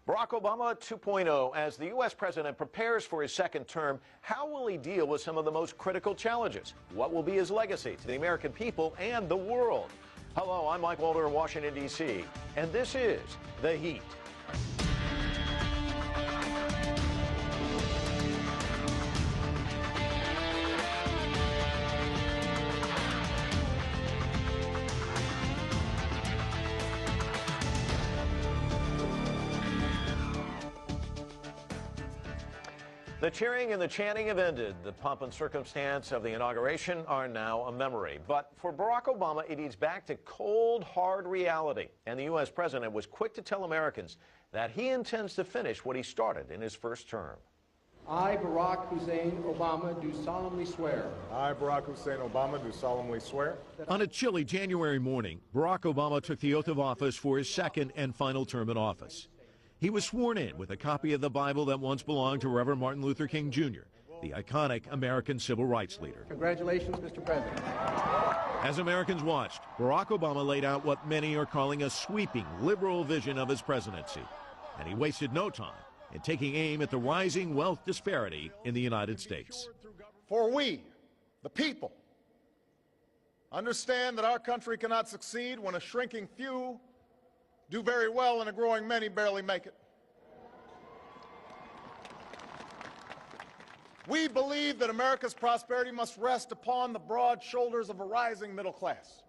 Barack Obama 2.0, as the U.S. president prepares for his second term, how will he deal with some of the most critical challenges? What will be his legacy to the American people and the world? Hello, I'm Mike Walter in Washington, D.C., and this is The Heat. The cheering and the chanting have ended. The pomp and circumstance of the inauguration are now a memory. But for Barack Obama, it leads back to cold, hard reality. And the U.S. president was quick to tell Americans that he intends to finish what he started in his first term. I, Barack Hussein Obama, do solemnly swear. I, Barack Hussein Obama, do solemnly swear. On a chilly January morning, Barack Obama took the oath of office for his second and final term in office. He was sworn in with a copy of the Bible that once belonged to Reverend Martin Luther King, Jr., the iconic American civil rights leader. Congratulations, Mr. President. As Americans watched, Barack Obama laid out what many are calling a sweeping liberal vision of his presidency. And he wasted no time in taking aim at the rising wealth disparity in the United States. For we, the people, understand that our country cannot succeed when a shrinking few do very well and a growing many barely make it. We believe that America's prosperity must rest upon the broad shoulders of a rising middle class.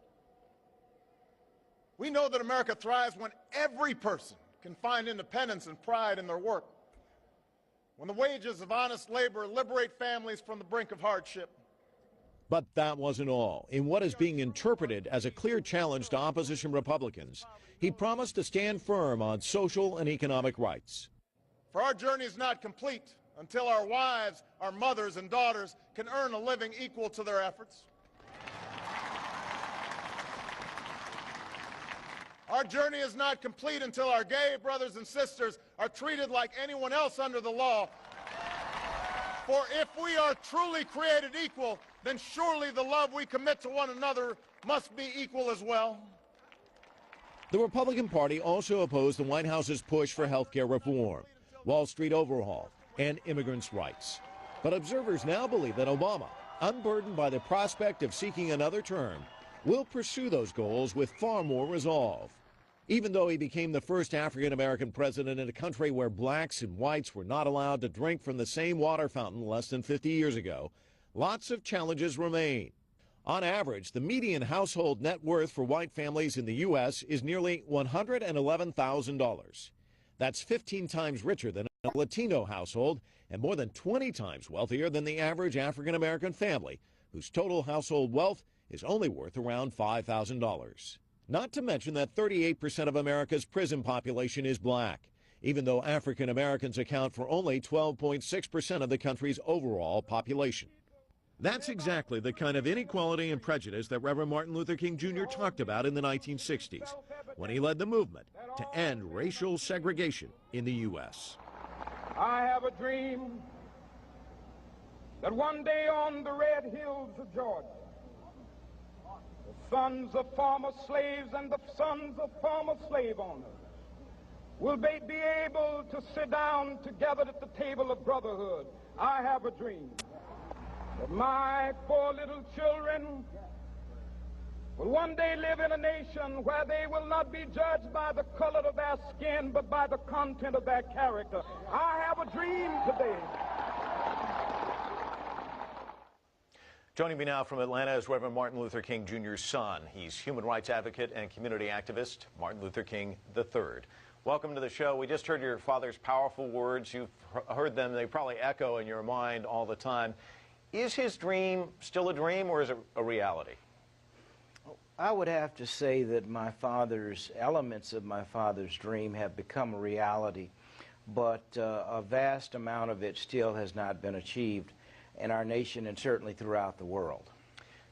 We know that America thrives when every person can find independence and pride in their work, when the wages of honest labor liberate families from the brink of hardship. But that wasn't all. In what is being interpreted as a clear challenge to opposition Republicans, he promised to stand firm on social and economic rights. For our journey is not complete until our wives, our mothers, and daughters can earn a living equal to their efforts. Our journey is not complete until our gay brothers and sisters are treated like anyone else under the law. For if we are truly created equal, then surely the love we commit to one another must be equal as well. The Republican Party also opposed the White House's push for health care reform, Wall Street overhaul, and immigrants' rights. But observers now believe that Obama, unburdened by the prospect of seeking another term, will pursue those goals with far more resolve. Even though he became the first African-American president in a country where blacks and whites were not allowed to drink from the same water fountain less than 50 years ago, lots of challenges remain. On average, the median household net worth for white families in the U.S. is nearly $111,000. That's 15 times richer than a Latino household and more than 20 times wealthier than the average African-American family, whose total household wealth is only worth around $5,000. Not to mention that 38% of America's prison population is black, even though African Americans account for only 12.6% of the country's overall population. That's exactly the kind of inequality and prejudice that Reverend Martin Luther King Jr. talked about in the 1960s, when he led the movement to end racial segregation in the U.S. I have a dream that one day on the red hills of Georgia, the sons of former slaves and the sons of former slave owners will be able to sit down together at the table of brotherhood. I have a dream that my four little children will one day live in a nation where they will not be judged by the color of their skin, but by the content of their character. I have a dream today. Joining me now from Atlanta is Reverend Martin Luther King Jr.'s son. He's human rights advocate and community activist, Martin Luther King III. Welcome to the show. We just heard your father's powerful words. You've heard them. They probably echo in your mind all the time. Is his dream still a dream, or is it a reality? I would have to say that elements of my father's dream have become a reality, but a vast amount of it still has not been achieved in our nation and certainly throughout the world.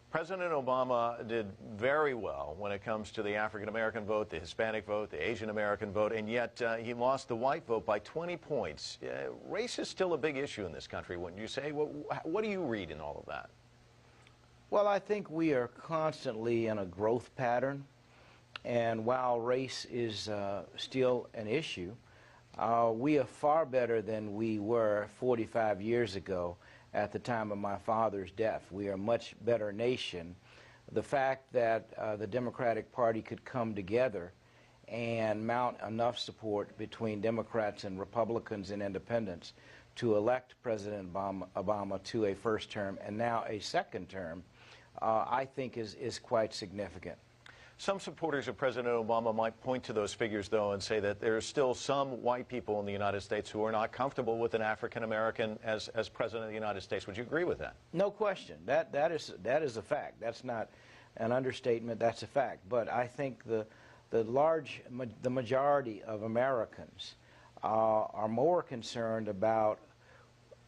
President Obama did very well when it comes to the African-American vote, the Hispanic vote, the Asian-American vote, and yet he lost the white vote by 20 points. Race is still a big issue in this country, wouldn't you say? What do you read in all of that? Well, I think we are constantly in a growth pattern, and while race is still an issue, We are far better than we were 45 years ago at the time of my father's death. We are a much better nation. The fact that the Democratic Party could come together and mount enough support between Democrats and Republicans and independents to elect President Obama to a first term and now a second term, I think is quite significant. Some supporters of President Obama might point to those figures, though, and say that there are still some white people in the United States who are not comfortable with an African American as President of the United States. Would you agree with that? No question. That is a fact. That's not an understatement. That's a fact. But I think the majority of Americans are more concerned about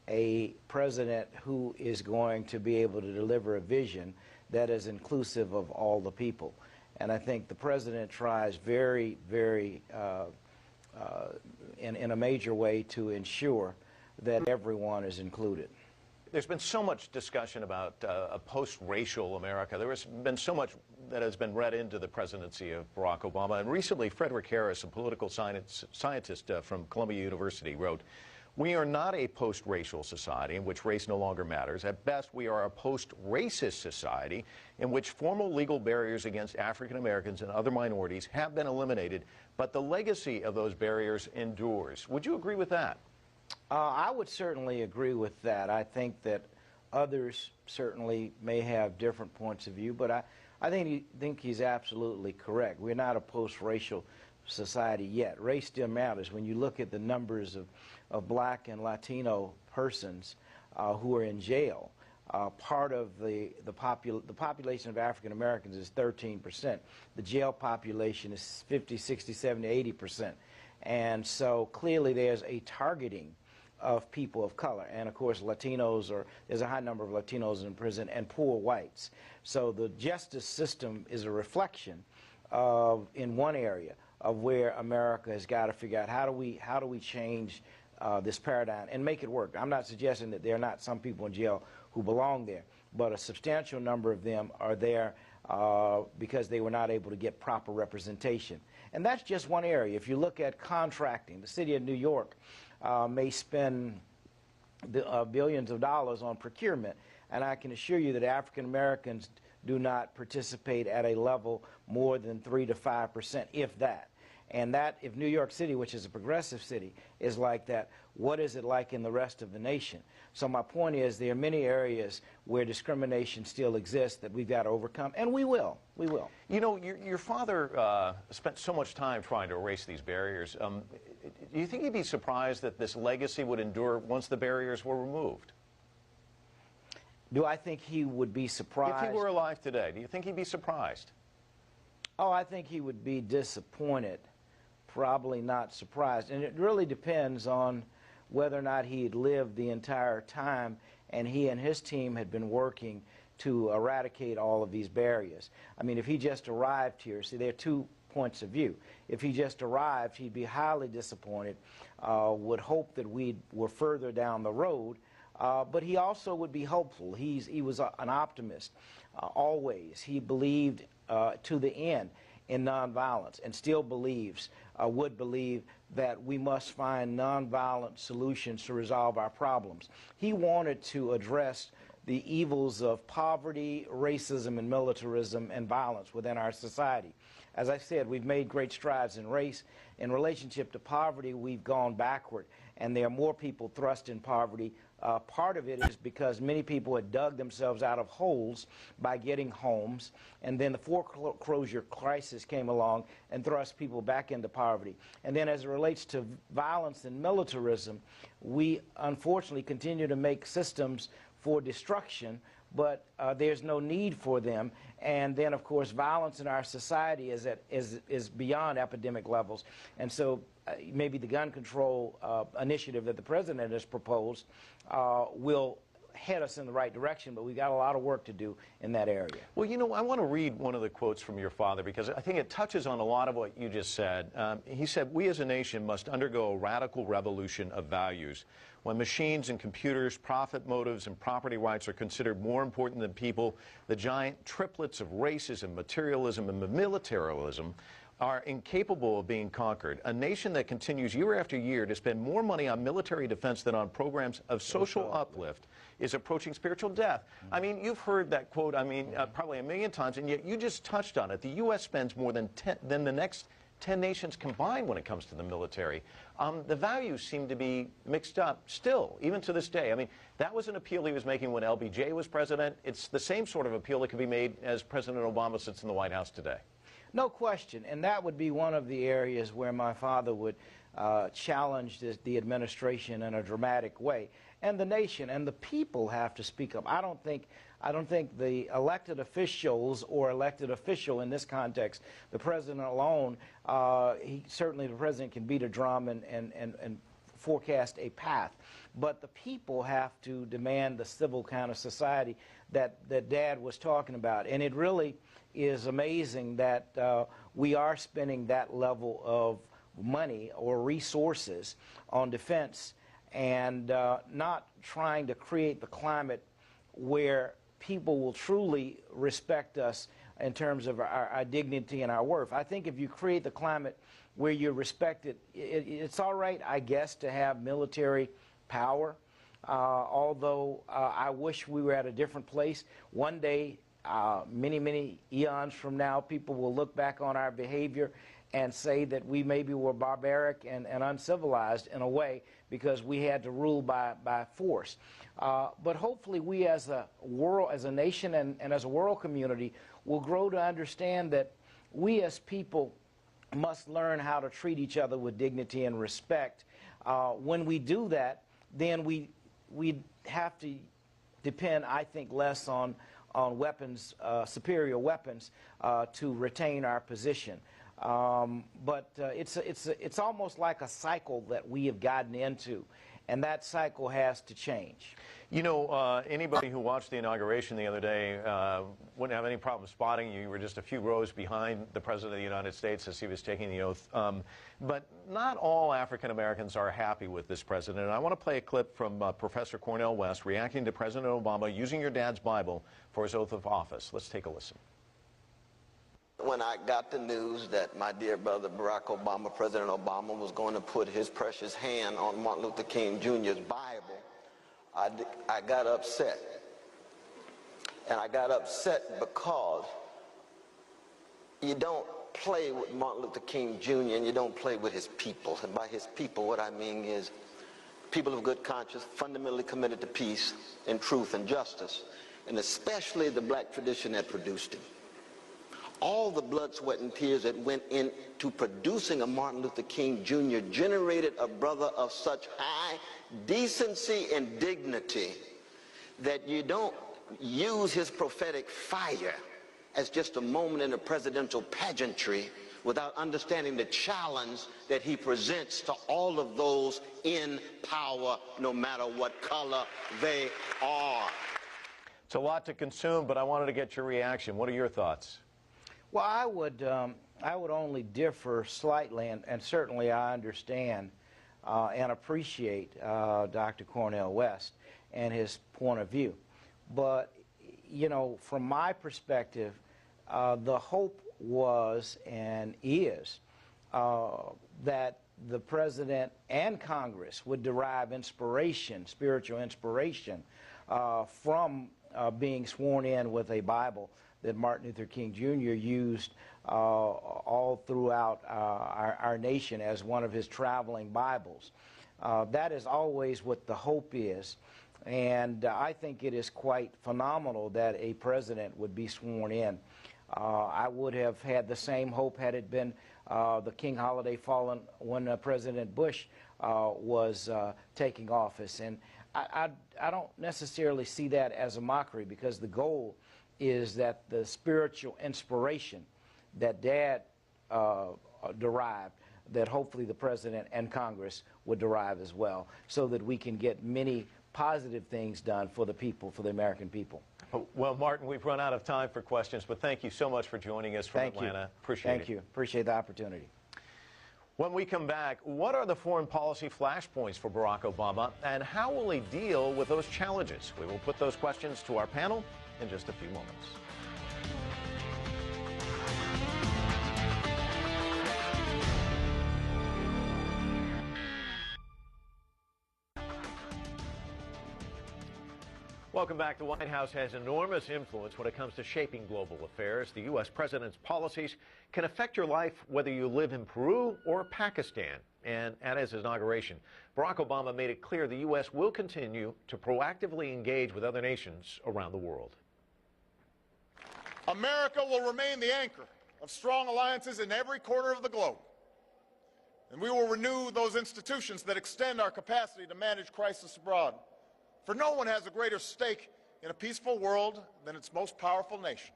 a president who is going to be able to deliver a vision that is inclusive of all the people. And I think the president tries very, very, in a major way to ensure that everyone is included. There's been so much discussion about a post-racial America. There has been so much that has been read into the presidency of Barack Obama. And recently, Frederick Harris, a political scientist from Columbia University, wrote, "We are not a post-racial society in which race no longer matters. At best, we are a post-racist society in which formal legal barriers against African Americans and other minorities have been eliminated, but the legacy of those barriers endures." Would you agree with that? I would certainly agree with that. I think that others certainly may have different points of view, but I think he's absolutely correct. We're not a post-racial society yet. Race still matters. When you look at the numbers of black and Latino persons who are in jail, part of the population of African Americans is 13%. The jail population is 50, 60, 70, 80%. And so clearly there's a targeting of people of color. And of course there's a high number of Latinos in prison and poor whites. So the justice system is a reflection of, in one area, of where America has got to figure out how do we change this paradigm and make it work. I'm not suggesting that there are not some people in jail who belong there, but a substantial number of them are there because they were not able to get proper representation. And that's just one area. If you look at contracting, the city of New York may spend billions of dollars on procurement, and I can assure you that African Americans do not participate at a level more than 3 to 5%, if that. And that, if New York City, which is a progressive city, is like that, what is it like in the rest of the nation? So my point is there are many areas where discrimination still exists that we've got to overcome, and we will. We will. You know, your father spent so much time trying to erase these barriers. Do you think he'd be surprised that this legacy would endure once the barriers were removed? Do I think he would be surprised? If he were alive today, do you think he'd be surprised? Oh, I think he would be disappointed, probably not surprised. And it really depends on whether or not he had lived the entire time and he and his team had been working to eradicate all of these barriers. I mean, if he just arrived here, see, there are two points of view. If he just arrived, he'd be highly disappointed, would hope that we were further down the road, but he also would be hopeful. He was an optimist, always. He believed to the end in nonviolence and still believes, would believe, that we must find nonviolent solutions to resolve our problems. He wanted to address the evils of poverty, racism, and militarism and violence within our society. As I said, we've made great strides in race. In relationship to poverty, we've gone backward, and there are more people thrust in poverty. Part of it is because many people had dug themselves out of holes by getting homes, and then the foreclosure crisis came along and thrust people back into poverty. And then as it relates to violence and militarism, we unfortunately continue to make systems for destruction, but there's no need for them. And then, of course, violence in our society is beyond epidemic levels. And so maybe the gun control initiative that the president has proposed will head us in the right direction, but we've got a lot of work to do in that area. Well, you know, I want to read one of the quotes from your father because I think it touches on a lot of what you just said. He said, "We as a nation must undergo a radical revolution of values. When machines and computers, profit motives, and property rights are considered more important than people, the giant triplets of racism, materialism, and militarism are incapable of being conquered. A nation that continues year after year to spend more money on military defense than on programs of social uplift is approaching spiritual death. I mean, you've heard that quote, probably a million times, and yet you just touched on it. The U.S. spends more than the next 10 nations combined when it comes to the military. The values seem to be mixed up still, even to this day. I mean, that was an appeal he was making when LBJ was president. It's the same sort of appeal that could be made as President Obama sits in the White House today. No question, and that would be one of the areas where my father would challenge the administration in a dramatic way. And the nation and the people have to speak up. I don't think the elected officials or elected official in this context, the president alone, certainly the president can beat a drum and forecast a path. But the people have to demand the civil kind of society that Dad was talking about. And it really is amazing that we are spending that level of money or resources on defense and not trying to create the climate where people will truly respect us in terms of our dignity and our worth. I think if you create the climate where you're respected, it's all right, I guess, to have military power, although I wish we were at a different place. One day, many eons from now, people will look back on our behavior and say that we maybe were barbaric and uncivilized in a way because we had to rule by force. But hopefully we as a world, as a nation and as a world community will grow to understand that we as people must learn how to treat each other with dignity and respect. When we do that, then we have to depend, I think, less on weapons, superior weapons, to retain our position. But it's almost like a cycle that we have gotten into, and that cycle has to change. You know, anybody who watched the inauguration the other day wouldn't have any problem spotting you. You were just a few rows behind the President of the United States as he was taking the oath. But not all African Americans are happy with this president. And I want to play a clip from Professor Cornel West reacting to President Obama using your dad's Bible for his oath of office. Let's take a listen. When I got the news that my dear brother Barack Obama, President Obama, was going to put his precious hand on Martin Luther King Jr.'s Bible, I got upset. And I got upset because you don't play with Martin Luther King Jr. and you don't play with his people. And by his people, what I mean is people of good conscience, fundamentally committed to peace and truth and justice, and especially the black tradition that produced him. All the blood, sweat, and tears that went into producing a Martin Luther King Jr. generated a brother of such high decency and dignity that you don't use his prophetic fire as just a moment in a presidential pageantry without understanding the challenge that he presents to all of those in power, no matter what color they are. It's a lot to consume, but I wanted to get your reaction. What are your thoughts? Well, I would only differ slightly, and certainly I understand and appreciate Dr. Cornel West and his point of view. But, you know, from my perspective, the hope was and is that the President and Congress would derive inspiration, spiritual inspiration, from being sworn in with a Bible that Martin Luther King Jr. used all throughout our nation as one of his traveling Bibles. That is always what the hope is, and I think it is quite phenomenal that a president would be sworn in. I would have had the same hope had it been the King holiday fallen when President Bush was taking office, and I don't necessarily see that as a mockery, because the goal is that the spiritual inspiration that Dad derived, that hopefully the President and Congress would derive as well, so that we can get many positive things done for the people, for the American people. Well, Martin, we've run out of time for questions, but thank you so much for joining us from Atlanta. Appreciate it. Thank you. Appreciate the opportunity. When we come back, what are the foreign policy flashpoints for Barack Obama, and how will he deal with those challenges? We will put those questions to our panel in just a few moments. Welcome back. The White House has enormous influence when it comes to shaping global affairs. The U.S. president's policies can affect your life whether you live in Peru or Pakistan. And at his inauguration, Barack Obama made it clear the U.S. will continue to proactively engage with other nations around the world. America will remain the anchor of strong alliances in every corner of the globe. And we will renew those institutions that extend our capacity to manage crisis abroad. For no one has a greater stake in a peaceful world than its most powerful nation.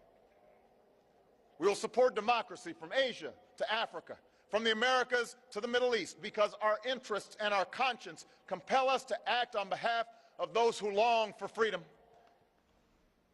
We will support democracy from Asia to Africa, from the Americas to the Middle East, because our interests and our conscience compel us to act on behalf of those who long for freedom.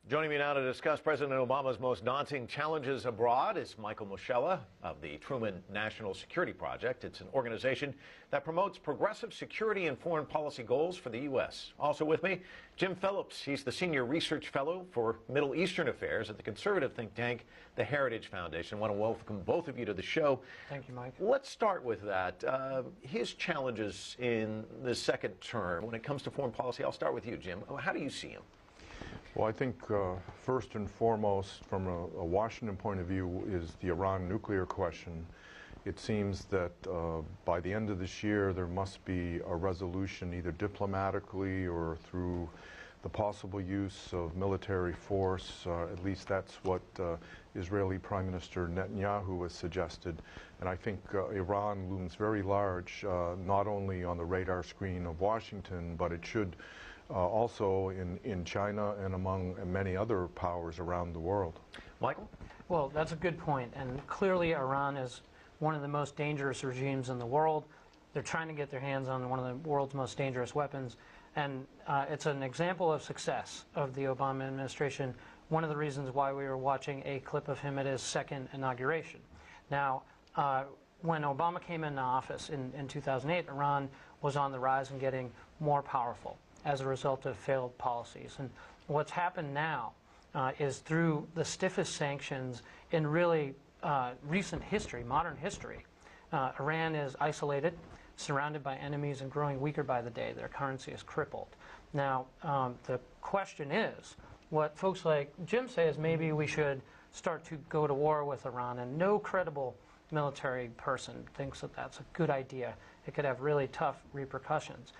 Joining me now to discuss President Obama's most daunting challenges abroad is Michael Moschella of the Truman National Security Project. It's an organization that promotes progressive security and foreign policy goals for the U.S. Also with me, Jim Phillips. He's the Senior Research Fellow for Middle Eastern Affairs at the conservative think tank, the Heritage Foundation. I want to welcome both of you to the show. Thank you, Mike. Let's start with that. His challenges in the second term when it comes to foreign policy. I'll start with you, Jim. How do you see him? Well, I think first and foremost, from a Washington point of view, is the Iran nuclear question. It seems that by the end of this year, there must be a resolution, either diplomatically or through the possible use of military force. At least that's what Israeli Prime Minister Netanyahu has suggested. And I think Iran looms very large, not only on the radar screen of Washington, but it should also in China and among many other powers around the world. Michael? Well, that's a good point. And clearly Iran is one of the most dangerous regimes in the world. They're trying to get their hands on one of the world's most dangerous weapons. And it's an example of success of the Obama administration. One of the reasons why we were watching a clip of him at his second inauguration. Now, when Obama came into office in 2008, Iran was on the rise and getting more powerful as a result of failed policies. And what's happened now is through the stiffest sanctions in really recent history, modern history, Iran is isolated, surrounded by enemies, and growing weaker by the day. Their currency is crippled. Now, the question is, what folks like Jim say is maybe we should start to go to war with Iran, and no credible military person thinks that that's a good idea. It could have really tough repercussions.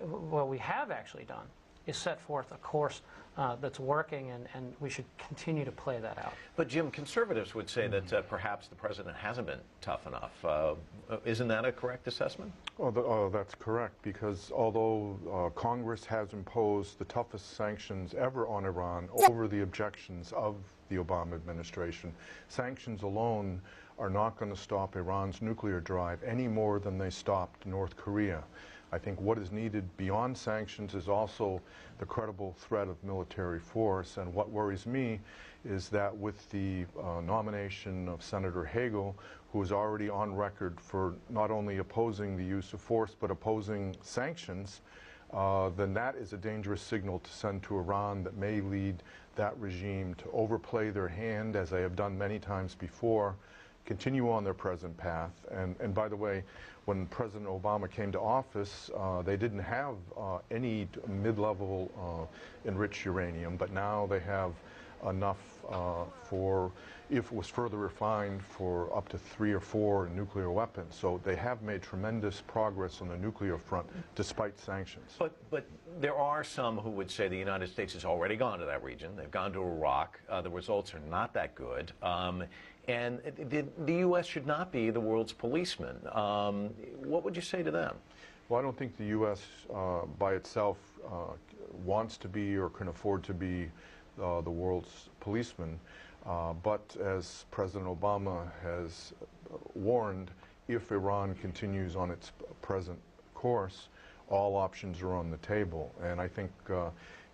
What we have actually done is set forth a course that's working, and we should continue to play that out. But Jim, conservatives would say that perhaps the president hasn't been tough enough. Isn't that a correct assessment? Oh, that's correct, because although Congress has imposed the toughest sanctions ever on Iran over the objections of the Obama administration, sanctions alone are not going to stop Iran's nuclear drive any more than they stopped North Korea. I think what is needed beyond sanctions is also the credible threat of military force. And what worries me is that with the nomination of Senator Hagel, who is already on record for not only opposing the use of force but opposing sanctions, then that is a dangerous signal to send to Iran that may lead that regime to overplay their hand, as they have done many times before, continue on their present path. And by the way, when President Obama came to office, they didn't have any mid-level enriched uranium, but now they have enough for, if it was further refined, for up to 3 or 4 nuclear weapons. So they have made tremendous progress on the nuclear front, despite sanctions. But there are some who would say the United States has already gone to that region. They've gone to Iraq. The results are not that good. And the U.S. should not be the world's policeman. What would you say to them? Well, I don't think the U.S. By itself wants to be or can afford to be the world's policeman. But as President Obama has warned, if Iran continues on its present course, all options are on the table. And I think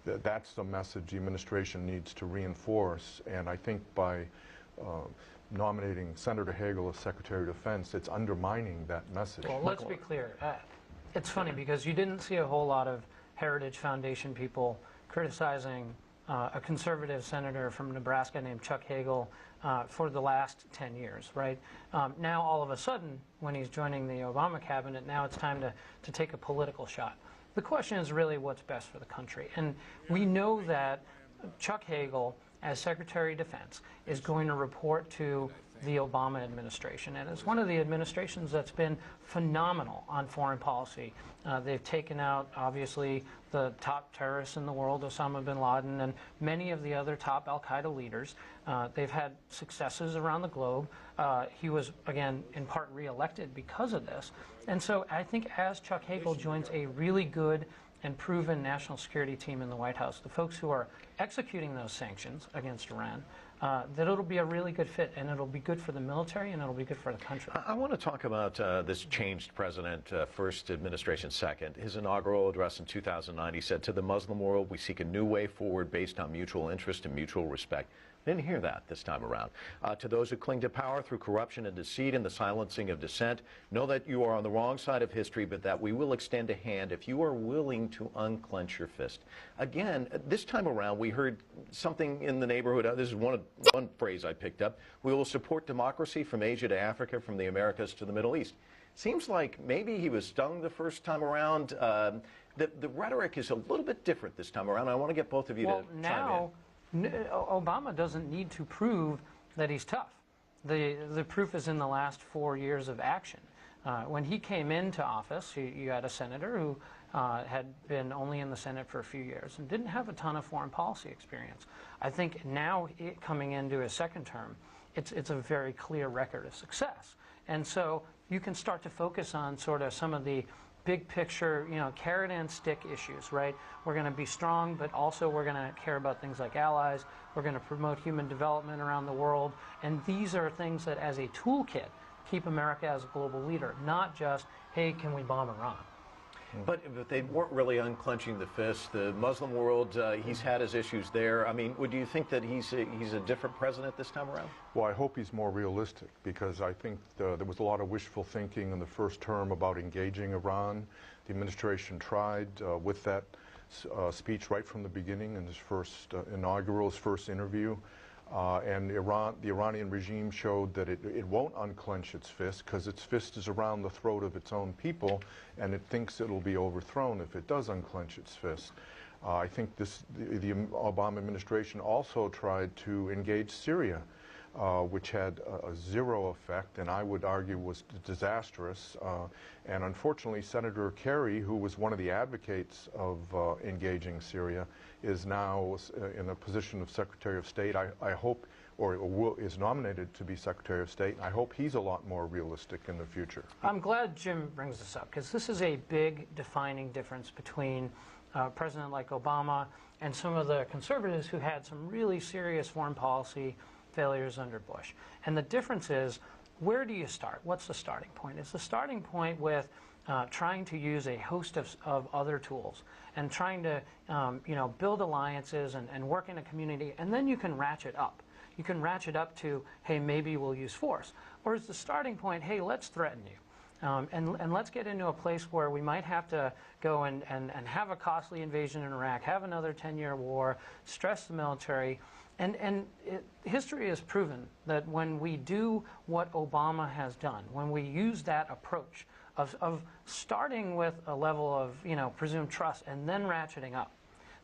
that's the message the administration needs to reinforce. And I think by nominating Senator Hagel as Secretary of Defense, it's undermining that message. Well, let's be clear. It's funny because you didn't see a whole lot of Heritage Foundation people criticizing a conservative senator from Nebraska named Chuck Hagel for the last 10 years, right? Now, all of a sudden, when he's joining the Obama cabinet, now it's time to take a political shot. The question is really what's best for the country. And we know that Chuck Hagel, as Secretary of Defense, is going to report to the Obama administration. And it's one of the administrations that's been phenomenal on foreign policy. They've taken out, obviously, the top terrorists in the world, Osama bin Laden, and many of the other top al-Qaeda leaders. They've had successes around the globe. He was, again, in part re-elected because of this. And so I think as Chuck Hagel joins a really good and proven national security team in the White House, the folks who are executing those sanctions against Iran, that it'll be a really good fit, and it'll be good for the military, and it'll be good for the country. I want to talk about this changed president, first administration second. His inaugural address in 2009, he said, "To the Muslim world, we seek a new way forward based on mutual interest and mutual respect." Didn't hear that this time around. To those who cling to power through corruption and deceit and the silencing of dissent, know that you are on the wrong side of history, but that we will extend a hand if you are willing to unclench your fist. Again, this time around, we heard something in the neighborhood. This is one phrase I picked up. We will support democracy from Asia to Africa, from the Americas to the Middle East. Seems like maybe he was stung the first time around. The rhetoric is a little bit different this time around. I want to get both of you to chime in. Obama doesn't need to prove that he's tough. The proof is in the last 4 years of action. When he came into office, you had a senator who had been only in the Senate for a few years and didn't have a ton of foreign policy experience. I think now, coming into his second term, it's a very clear record of success. And so you can start to focus on sort of some of the big picture, carrot and stick issues, right? We're going to be strong, but also we're going to care about things like allies. We're going to promote human development around the world. And these are things that, as a toolkit, keep America as a global leader, not just, hey, can we bomb Iran? But they weren't really unclenching the fist. The Muslim world, he's had his issues there. I mean, would you think that he's a different president this time around? Well, I hope he's more realistic, because I think there was a lot of wishful thinking in the first term about engaging Iran. The administration tried with that speech right from the beginning in his first inaugural, his first interview. And the Iranian regime showed that it won't unclench its fist, because its fist is around the throat of its own people, and it thinks it'll be overthrown if it does unclench its fist. I think the Obama administration also tried to engage Syria, which had a zero effect, and I would argue was disastrous. And unfortunately, Senator Kerry, who was one of the advocates of engaging Syria, is now in a position of Secretary of State. I hope, or is nominated to be Secretary of State. I hope he's a lot more realistic in the future. I'm glad Jim brings this up, because this is a big defining difference between a president like Obama and some of the conservatives who had some really serious foreign policy failures under Bush. And the difference is, where do you start? What's the starting point? It's the starting point with trying to use a host of other tools and trying to build alliances and work in a community, and then you can ratchet up. You can ratchet up to, hey, maybe we'll use force. Or is the starting point, hey, let's threaten you. And let's get into a place where we might have to go and have a costly invasion in Iraq, have another 10-year war, stress the military. History has proven that when we do what Obama has done, when we use that approach of starting with a level of presumed trust and then ratcheting up,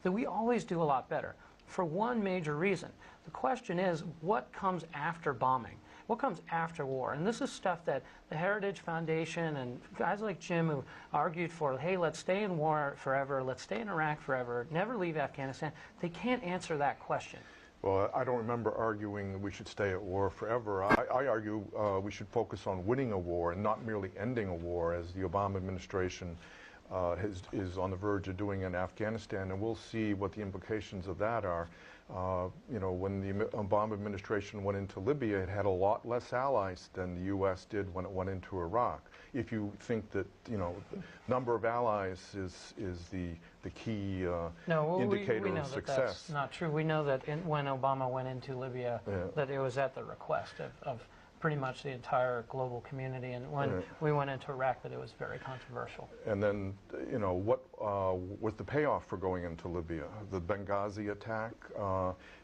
that we always do a lot better, for one major reason. The question is, what comes after bombing? What comes after war? And this is stuff that the Heritage Foundation and guys like Jim, who argued for, hey, let's stay in war forever, let's stay in Iraq forever, never leave Afghanistan, they can't answer that question. Well, I don't remember arguing that we should stay at war forever. I argue we should focus on winning a war and not merely ending a war, as the Obama administration is on the verge of doing in Afghanistan, and we'll see what the implications of that are. When the Obama administration went into Libya, it had a lot less allies than the U.S. did when it went into Iraq. If you think that, number of allies is the key indicator of success. That's not true. We know that when Obama went into Libya, that it was at the request of pretty much the entire global community. And when we went into Iraq, that it was very controversial. And then, you know, what was the payoff for going into Libya? The Benghazi attack,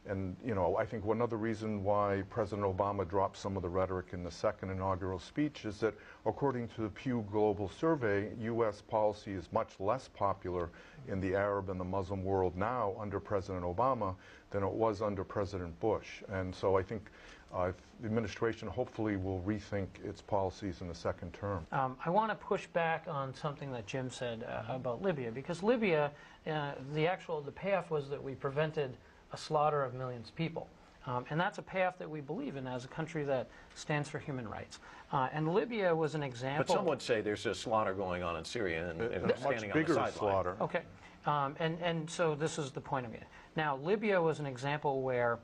and you know, I think one other reason why President Obama dropped some of the rhetoric in the second inaugural speech is that, according to the Pew Global Survey, U.S. policy is much less popular in the Arab and the Muslim world now under President Obama than it was under President Bush. And so I think the administration hopefully will rethink its policies in the second term. I want to push back on something that Jim said about Libya, because Libya, the payoff was that we prevented a slaughter of millions of people. And that's a payoff that we believe in as a country that stands for human rights. And Libya was an example. But some would say there's a slaughter going on in Syria and standing much on the bigger sideline. slaughter. Okay. And so this is the point of it. Now, Libya was an example where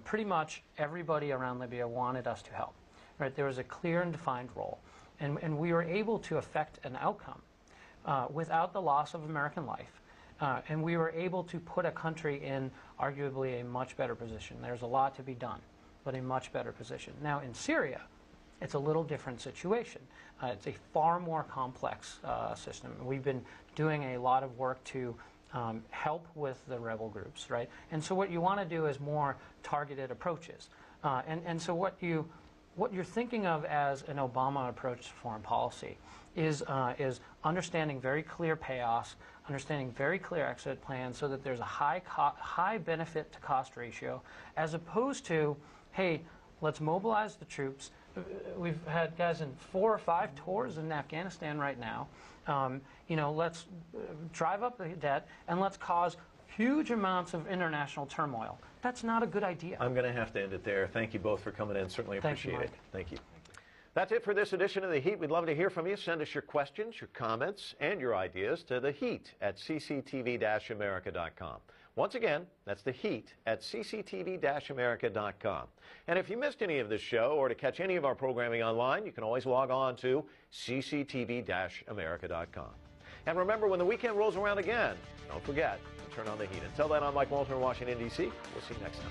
pretty much everybody around Libya wanted us to help. Right? There was a clear and defined role. And we were able to affect an outcome without the loss of American life. And we were able to put a country in arguably a much better position. There's a lot to be done, but a much better position. Now, in Syria, it's a little different situation. It's a far more complex system. We've been doing a lot of work to help with the rebel groups, right? And so what you want to do is more targeted approaches. And so what you're thinking of as an Obama approach to foreign policy is understanding very clear payoffs, understanding very clear exit plans so that there's a high benefit to cost ratio, as opposed to, hey, let's mobilize the troops. We've had guys in 4 or 5 tours in Afghanistan right now. You know, let's drive up the debt and let's cause huge amounts of international turmoil. That's not a good idea. I'm going to have to end it there. Thank you both for coming in. Certainly appreciate it. Thank you. That's it for this edition of The Heat. We'd love to hear from you. Send us your questions, your comments, and your ideas to theheat@cctv-america.com. Once again, that's theheat@cctv-america.com. And if you missed any of this show or to catch any of our programming online, you can always log on to cctv-america.com. And remember, when the weekend rolls around again, don't forget to turn on the heat. Until then, I'm Mike Walter in Washington, D.C. We'll see you next time.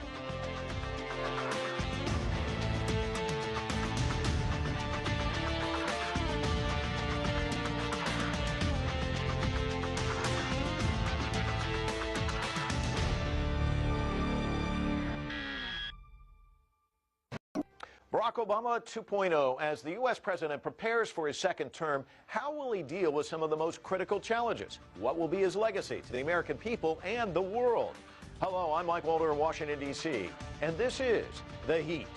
Barack Obama 2.0. As the U.S. president prepares for his second term, how will he deal with some of the most critical challenges? What will be his legacy to the American people and the world? Hello, I'm Mike Walter in Washington, D.C., and this is The Heat.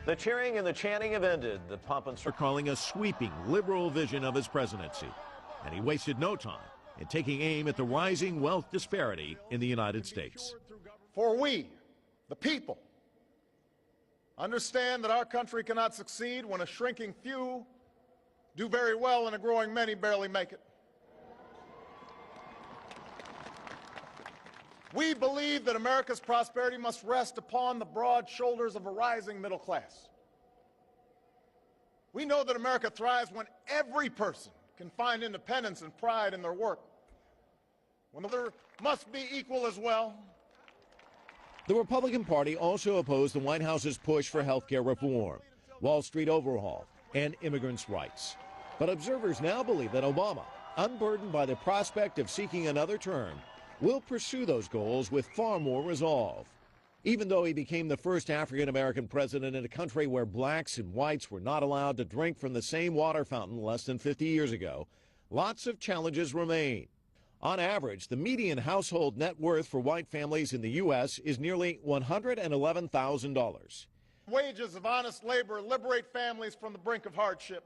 The cheering and the chanting have ended. The pomp and Are calling a sweeping liberal vision of his presidency. And he wasted no time in taking aim at the rising wealth disparity in the United States. For we, the people, understand that our country cannot succeed when a shrinking few do very well and a growing many barely make it. We believe that America's prosperity must rest upon the broad shoulders of a rising middle class. We know that America thrives when every person can find independence and pride in their work, when there must be equal as well. The Republican Party also opposed the White House's push for health care reform, Wall Street overhaul, and immigrants' rights. But observers now believe that Obama, unburdened by the prospect of seeking another term, will pursue those goals with far more resolve. Even though he became the first African-American president in a country where blacks and whites were not allowed to drink from the same water fountain less than 50 years ago, lots of challenges remain. On average, the median household net worth for white families in the U.S. is nearly $111,000. Wages of honest labor liberate families from the brink of hardship.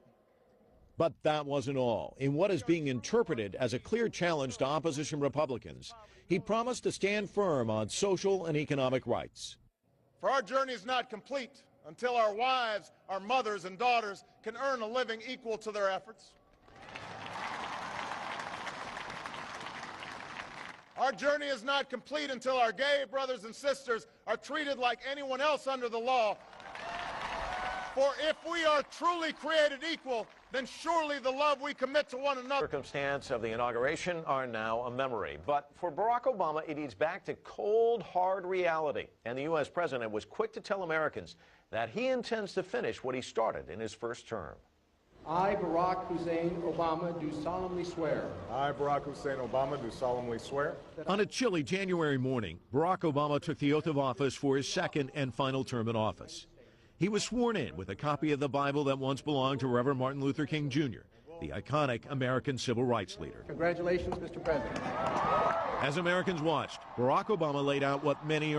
But that wasn't all. In what is being interpreted as a clear challenge to opposition Republicans, he promised to stand firm on social and economic rights. For our journey is not complete until our wives, our mothers and daughters can earn a living equal to their efforts. Our journey is not complete until our gay brothers and sisters are treated like anyone else under the law. For if we are truly created equal, then surely the love we commit to one another. Circumstance of the inauguration are now a memory. But for Barack Obama, it leads back to cold, hard reality. And the U.S. president was quick to tell Americans that he intends to finish what he started in his first term. I, Barack Hussein Obama, do solemnly swear. I, Barack Hussein Obama, do solemnly swear. On a chilly January morning, Barack Obama took the oath of office for his second and final term in office. He was sworn in with a copy of the Bible that once belonged to Reverend Martin Luther King Jr., the iconic American civil rights leader. Congratulations, Mr. President. As Americans watched, Barack Obama laid out what many are